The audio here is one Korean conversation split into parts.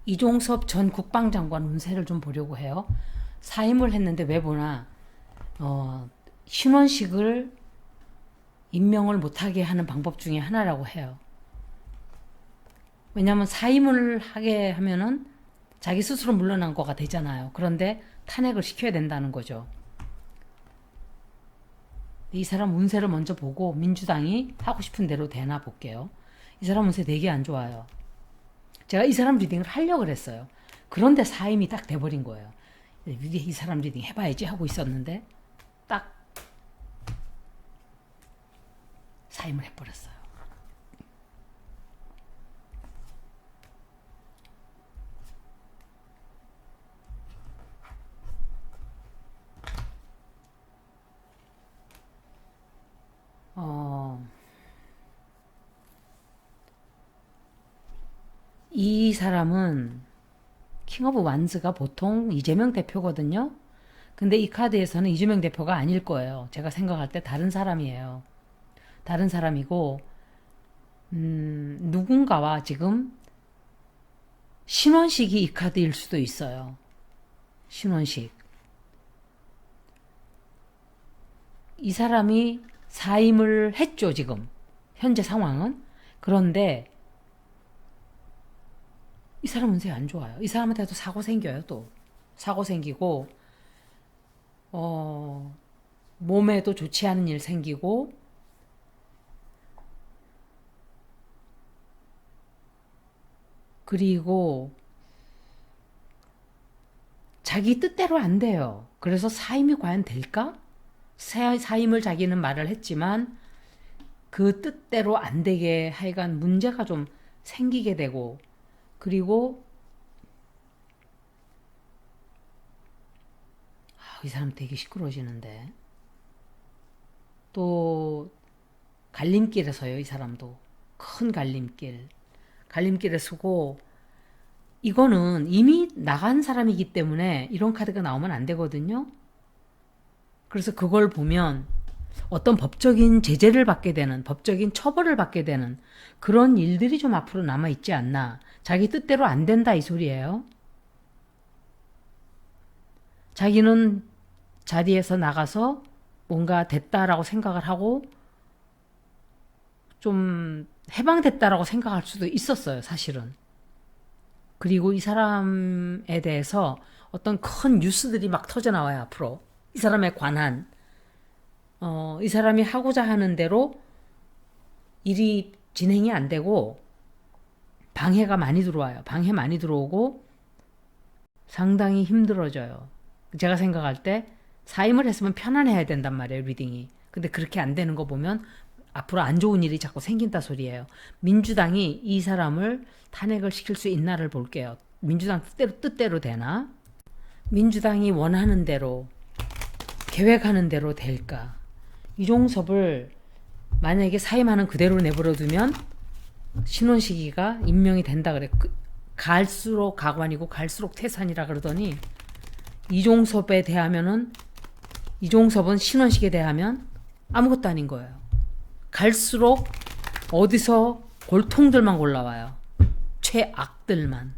이종섭 전 국방장관 운세를 좀 보려고 해요. 사임을 했는데 왜 보나, 신원식을 임명을 못하게 하는 방법 중에 하나라고 해요. 왜냐하면 사임을 하게 하면은 자기 스스로 물러난 거가 되잖아요. 그런데 탄핵을 시켜야 된다는 거죠. 이 사람 운세를 먼저 보고 민주당이 하고 싶은 대로 되나 볼게요. 이 사람 운세 되게 안 좋아요. 제가 이 사람 리딩을 하려고 그랬어요. 그런데 사임이 딱 돼버린 거예요. 이 사람 리딩 해봐야지 하고 있었는데 딱 사임을 해버렸어요. 이 사람은 킹 오브 완즈가 보통 이재명 대표거든요. 근데 이 카드에서는 이재명 대표가 아닐 거예요. 제가 생각할 때 다른 사람이에요. 다른 사람이고 누군가와 지금 신원식이 이 카드일 수도 있어요. 신원식. 이 사람이 사임을 했죠, 지금. 현재 상황은. 그런데 이 사람 운세 안 좋아요. 이 사람한테도 사고 생겨요, 또. 사고 생기고, 몸에도 좋지 않은 일 생기고, 그리고 자기 뜻대로 안 돼요. 그래서 사임이 과연 될까? 사임을 자기는 말을 했지만 그 뜻대로 안 되게 하여간 문제가 좀 생기게 되고, 그리고 이 사람 되게 시끄러워지는데 또 갈림길에 서요. 이 사람도 큰 갈림길에 서고, 이거는 이미 나간 사람이기 때문에 이런 카드가 나오면 안 되거든요. 그래서 그걸 보면 어떤 법적인 제재를 받게 되는, 법적인 처벌을 받게 되는 그런 일들이 좀 앞으로 남아있지 않나. 자기 뜻대로 안 된다 이 소리예요. 자기는 자리에서 나가서 뭔가 됐다라고 생각을 하고 좀 해방됐다라고 생각할 수도 있었어요, 사실은. 그리고 이 사람에 대해서 어떤 큰 뉴스들이 막 터져 나와요, 앞으로. 이 사람에 관한, 이 사람이 하고자 하는 대로 일이 진행이 안 되고 방해가 많이 들어와요. 방해 많이 들어오고 상당히 힘들어져요. 제가 생각할 때 사임을 했으면 편안해야 된단 말이에요, 리딩이. 근데 그렇게 안 되는 거 보면 앞으로 안 좋은 일이 자꾸 생긴다 소리예요. 민주당이 이 사람을 탄핵을 시킬 수 있나를 볼게요. 민주당 뜻대로 되나? 민주당이 원하는 대로, 계획하는 대로 될까? 이종섭을 만약에 사임하는 그대로 내버려 두면 신원식이가 임명이 된다 그래. 갈수록 가관이고 갈수록 태산이라 그러더니 이종섭에 대하면은, 이종섭은 신원식에 대하면 아무것도 아닌 거예요. 갈수록 어디서 골통들만 올라와요. 최악들만.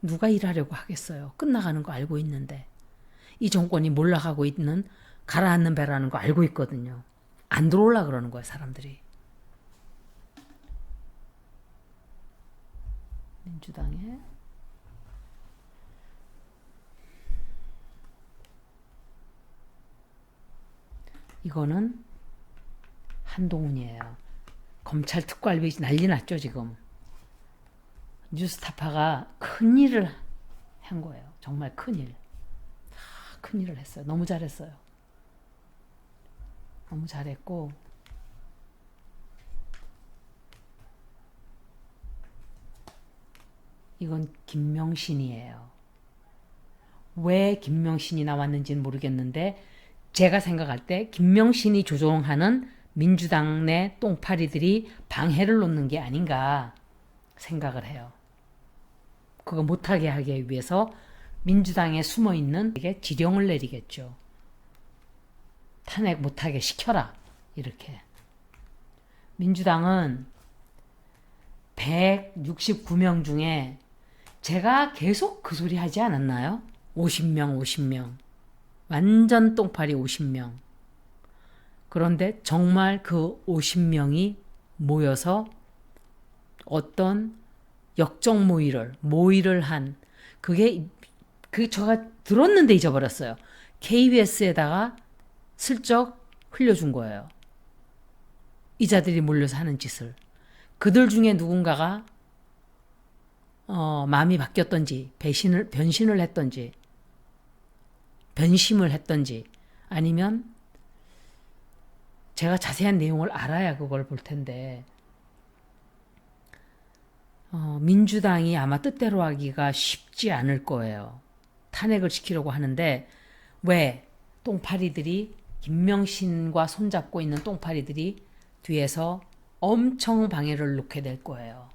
누가 일하려고 하겠어요. 끝나가는 거 알고 있는데. 이 정권이 몰락하고 있는, 가라앉는 배라는 거 알고 있거든요. 안 들어올라 그러는 거예요, 사람들이. 민주당에 이거는 한동훈이에요. 검찰 특활비 난리 났죠, 지금. 뉴스타파가 큰일을 한 거예요. 정말 큰일. 큰일을 했어요. 너무 잘했어요. 너무 잘했고, 이건 김명신이에요. 왜 김명신이 나왔는지는 모르겠는데 제가 생각할 때 김명신이 조종하는 민주당 내 똥파리들이 방해를 놓는 게 아닌가 생각을 해요. 그거 못하게 하기 위해서 민주당에 숨어있는 지령을 내리겠죠. 탄핵 못하게 시켜라, 이렇게. 민주당은 169명 중에 제가 계속 그 소리 하지 않았나요? 50명, 50명. 완전 똥파리 50명. 그런데 정말 그 50명이 모여서 어떤 역적 모의를 한, 그게 제가 들었는데 잊어버렸어요. KBS에다가 슬쩍 흘려준 거예요. 이자들이 몰려서 하는 짓을. 그들 중에 누군가가 마음이 바뀌었던지 변신을 했던지 변심을 했던지 아니면 제가 자세한 내용을 알아야 그걸 볼 텐데 민주당이 아마 뜻대로 하기가 쉽지 않을 거예요. 탄핵을 시키려고 하는데 왜 똥파리들이 김명신과 손잡고 있는 똥파리들이 뒤에서 엄청 방해를 놓게 될 거예요.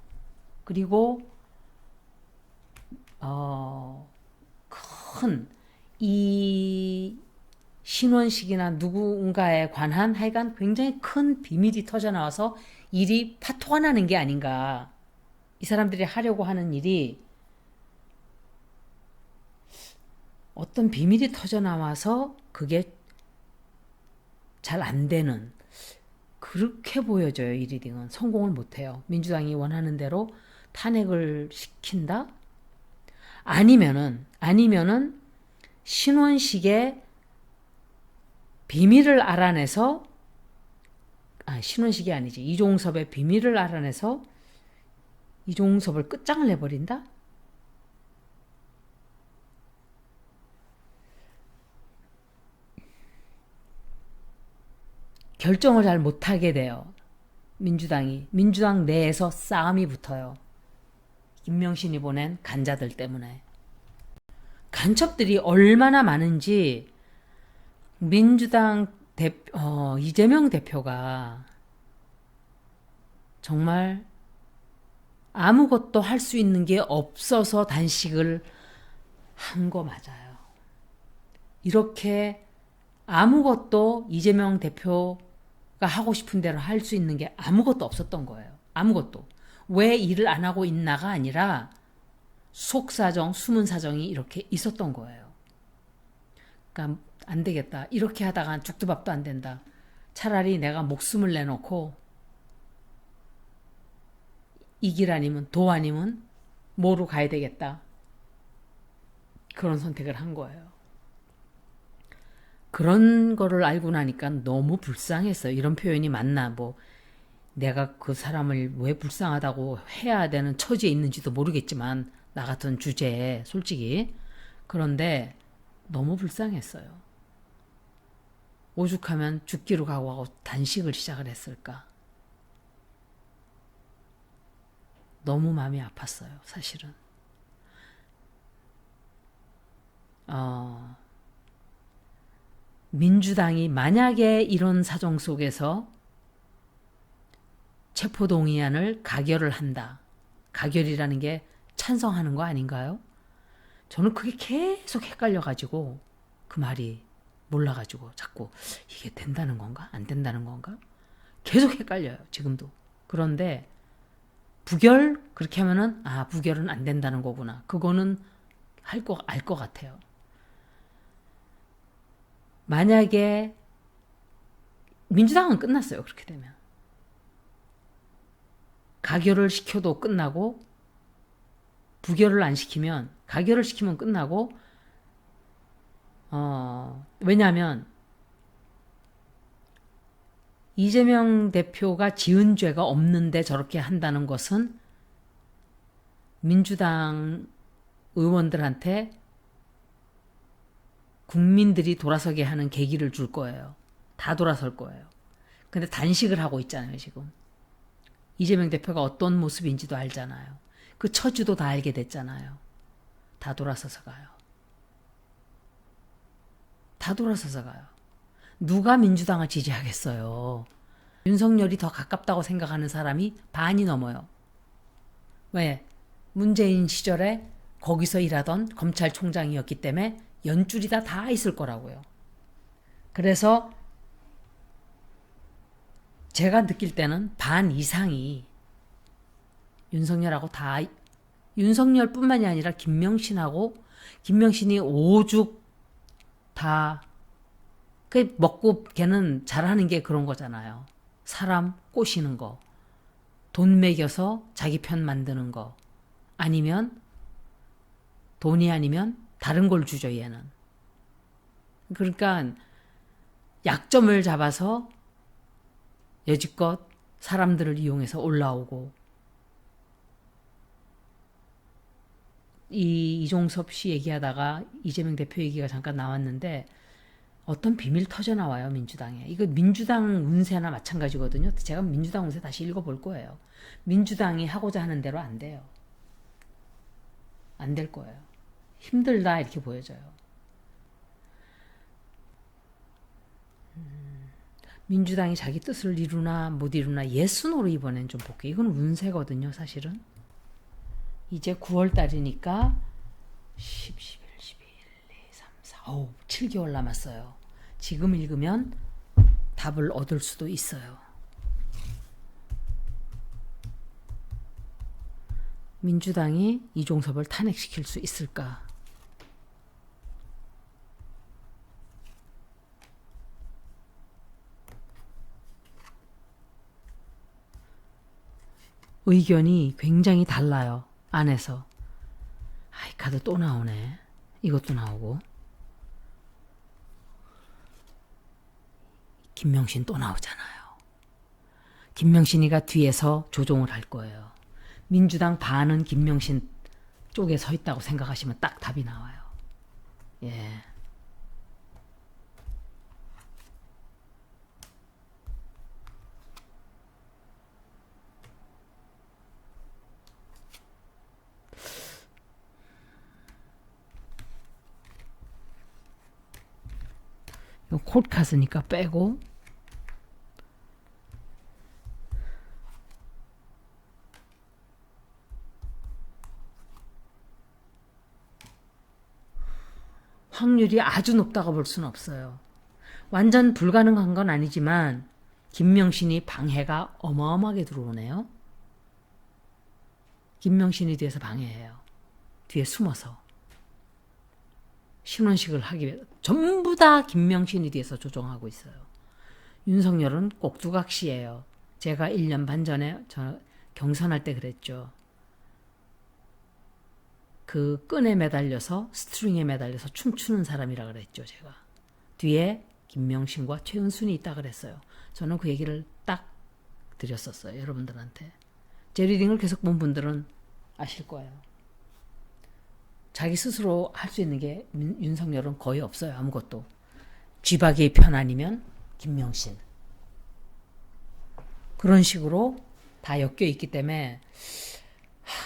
그리고 큰 이 신원식이나 누군가에 관한 하여간 굉장히 큰 비밀이 터져나와서 일이 파토가 나는 게 아닌가. 이 사람들이 하려고 하는 일이 어떤 비밀이 터져나와서 그게 잘 안 되는 그렇게 보여져요. 이 리딩은 성공을 못해요. 민주당이 원하는 대로 탄핵을 시킨다? 아니면은 신원식의 비밀을 알아내서 신원식이 아니지 이종섭의 비밀을 알아내서 이종섭을 끝장을 내버린다? 결정을 잘 못하게 돼요. 민주당 내에서 싸움이 붙어요. 김명신이 보낸 간자들 때문에. 간첩들이 얼마나 많은지 민주당 이재명 대표가 정말 아무것도 할 수 있는 게 없어서 단식을 한 거 맞아요. 이렇게 아무것도 이재명 대표가 하고 싶은 대로 할 수 있는 게 아무것도 없었던 거예요. 아무것도. 왜 일을 안 하고 있나가 아니라 속사정, 숨은 사정이 이렇게 있었던 거예요. 그러니까 안 되겠다. 이렇게 하다가 죽도 밥도 안 된다. 차라리 내가 목숨을 내놓고 이 길 아니면 도 아니면 뭐로 가야 되겠다. 그런 선택을 한 거예요. 그런 거를 알고 나니까 너무 불쌍했어요. 이런 표현이 맞나 뭐 내가 그 사람을 왜 불쌍하다고 해야 되는 처지에 있는지도 모르겠지만 나 같은 주제에 솔직히 그런데 너무 불쌍했어요. 오죽하면 죽기로 각오하고 단식을 시작을 했을까. 너무 마음이 아팠어요. 사실은. 민주당이 만약에 이런 사정 속에서 체포동의안을 가결을 한다. 가결이라는 게 찬성하는 거 아닌가요? 저는 그게 계속 헷갈려가지고 그 말이 몰라가지고 자꾸 이게 된다는 건가? 안 된다는 건가? 계속 헷갈려요. 지금도. 그런데 부결? 그렇게 하면은 부결은 안 된다는 거구나. 그거는 알 것 같아요. 만약에 민주당은 끝났어요. 그렇게 되면. 가결을 시켜도 끝나고 부결을 안 시키면 가결을 시키면 끝나고 왜냐하면 이재명 대표가 지은 죄가 없는데 저렇게 한다는 것은 민주당 의원들한테 국민들이 돌아서게 하는 계기를 줄 거예요. 다 돌아설 거예요. 근데 단식을 하고 있잖아요, 지금. 이재명 대표가 어떤 모습인지도 알잖아요. 그 처지도 다 알게 됐잖아요. 다 돌아서서 가요. 다 돌아서서 가요. 누가 민주당을 지지하겠어요. 윤석열이 더 가깝다고 생각하는 사람이 반이 넘어요. 왜? 문재인 시절에 거기서 일하던 검찰총장이었기 때문에 연줄이 다 있을 거라고요. 그래서 제가 느낄 때는 반 이상이 윤석열하고 다 윤석열뿐만이 아니라 김명신하고 김명신이 오죽 다 그 먹고 걔는 잘하는 게 그런 거잖아요. 사람 꼬시는 거, 돈 매겨서 자기 편 만드는 거, 아니면 돈이 아니면 다른 걸 주죠 얘는. 그러니까 약점을 잡아서 여지껏 사람들을 이용해서 올라오고 이종섭 씨 얘기하다가 이재명 대표 얘기가 잠깐 나왔는데 어떤 비밀 터져 나와요 민주당에. 이거 민주당 운세나 마찬가지거든요. 제가 민주당 운세 다시 읽어볼 거예요. 민주당이 하고자 하는 대로 안 돼요. 안 될 거예요. 힘들다 이렇게 보여져요. 민주당이 자기 뜻을 이루나 못 이루나 예순으로 이번엔 좀 볼게요. 이건 운세거든요 사실은. 이제 9월 달이니까 10, 11, 12, 1, 2, 3, 4, 5, 7개월 남았어요. 지금 읽으면 답을 얻을 수도 있어요. 민주당이 이종섭을 탄핵시킬 수 있을까? 의견이 굉장히 달라요. 안에서. 아이 카드 또 나오네. 이것도 나오고. 김명신 또 나오잖아요. 김명신이가 뒤에서 조종을 할 거예요. 민주당 반은 김명신 쪽에 서 있다고 생각하시면 딱 답이 나와요. 예. 이거 콜카스니까 빼고 확률이 아주 높다고 볼 수는 없어요. 완전 불가능한 건 아니지만 김명신이 방해가 어마어마하게 들어오네요. 김명신이 뒤에서 방해해요. 뒤에 숨어서. 신원식을 하기 위해 전부 다 김명신이 뒤에서 조종하고 있어요. 윤석열은 꼭두각시예요. 제가 1년 반 전에 경선할 때 그랬죠. 그 끈에 매달려서 스트링에 매달려서 춤추는 사람이라 그랬죠. 제가. 뒤에 김명신과 최은순이 있다 그랬어요. 저는 그 얘기를 딱 드렸었어요. 여러분들한테. 제 리딩을 계속 본 분들은 아실 거예요. 자기 스스로 할 수 있는 게 윤석열은 거의 없어요. 아무것도. 쥐박이의 편 아니면 김명신. 그런 식으로 다 엮여 있기 때문에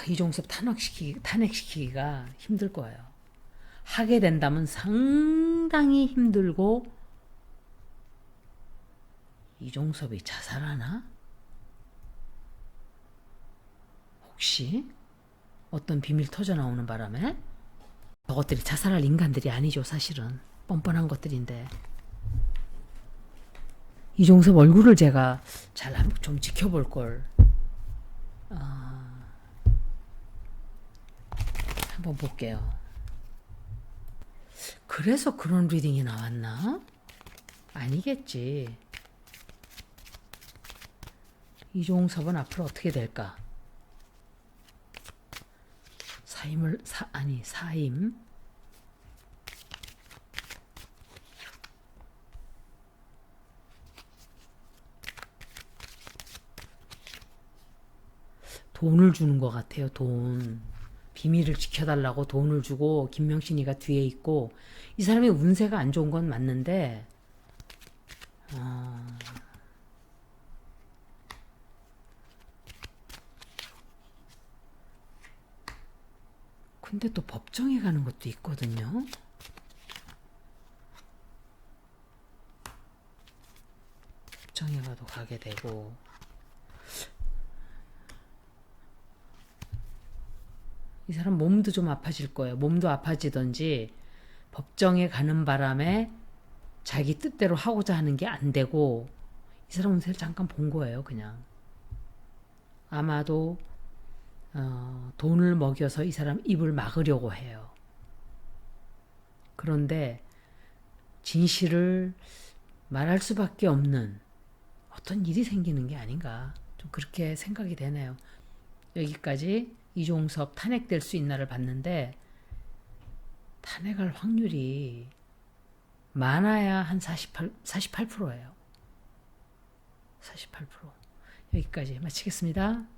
이종섭 탄핵시키기가 힘들 거예요. 하게 된다면 상당히 힘들고 이종섭이 자살하나? 혹시 어떤 비밀 터져 나오는 바람에 저것들이 자살할 인간들이 아니죠. 사실은 뻔뻔한 것들인데 이종섭 얼굴을 제가 잘 좀 지켜볼 걸. 한번 볼게요. 그래서 그런 리딩이 나왔나? 아니겠지. 이종섭은 앞으로 어떻게 될까? 사임. 돈을 주는 것 같아요. 돈. 비밀을 지켜달라고 돈을 주고 김명신이가 뒤에 있고 이 사람의 운세가 안 좋은 건 맞는데 근데 또 법정에 가는 것도 있거든요. 법정에 가도 가게 되고 이 사람 몸도 좀 아파질 거예요. 몸도 아파지던지 법정에 가는 바람에 자기 뜻대로 하고자 하는 게 안 되고 이 사람 운세를 잠깐 본 거예요. 그냥 아마도 돈을 먹여서 이 사람 입을 막으려고 해요. 그런데 진실을 말할 수밖에 없는 어떤 일이 생기는 게 아닌가, 좀 그렇게 생각이 되네요. 여기까지 이종석 탄핵될 수 있나를 봤는데, 탄핵할 확률이 많아야 한 48%예요. 48%. 여기까지 마치겠습니다.